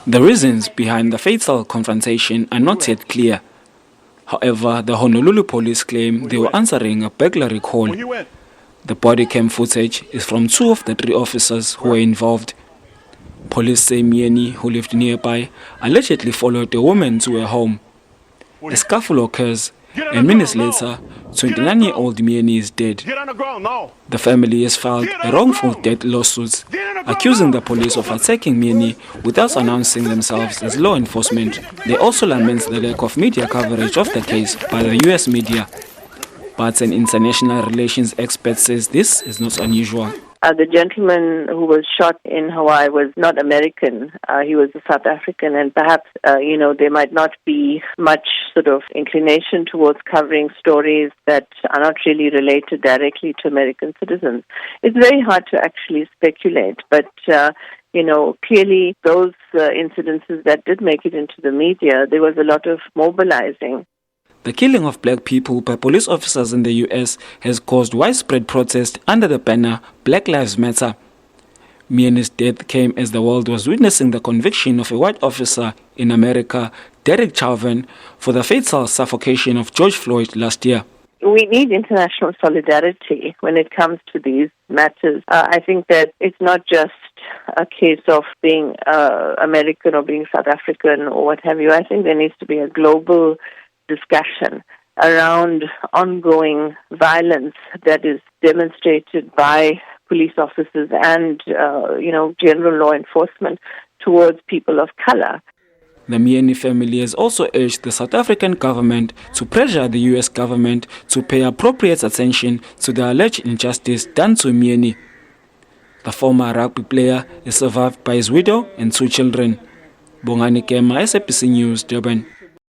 The reasons behind the fatal confrontation are not yet clear. However, the Honolulu police claim they were answering a burglary call. The body cam footage is from 2 of the 3 officers who were involved. Police say Myeni, who lived nearby, allegedly followed a woman to her home. A scuffle occurs, and minutes later, 29-year-old Myeni is dead. The family has filed a wrongful death lawsuit, accusing the police of attacking Myeni without announcing themselves as law enforcement. They also lament the lack of media coverage of the case by the US media. But an international relations expert says this is not unusual. The gentleman who was shot in Hawaii was not American. He was a South African, and perhaps, there might not be much sort of inclination towards covering stories that are not really related directly to American citizens. It's very hard to actually speculate, but, clearly those incidences that did make it into the media, there was a lot of mobilizing. The killing of black people by police officers in the US has caused widespread protest under the banner Black Lives Matter. Myeni's death came as the world was witnessing the conviction of a white officer in America, Derek Chauvin, for the fatal suffocation of George Floyd last year. We need international solidarity when it comes to these matters. I think that it's not just a case of being American or being South African or what have you. I think there needs to be a global discussion around ongoing violence that is demonstrated by police officers and, general law enforcement towards people of color. The Myeni family has also urged the South African government to pressure the US government to pay appropriate attention to the alleged injustice done to Myeni. The former rugby player is survived by his widow and 2 children. Bongani Kema, SABC News, Durban.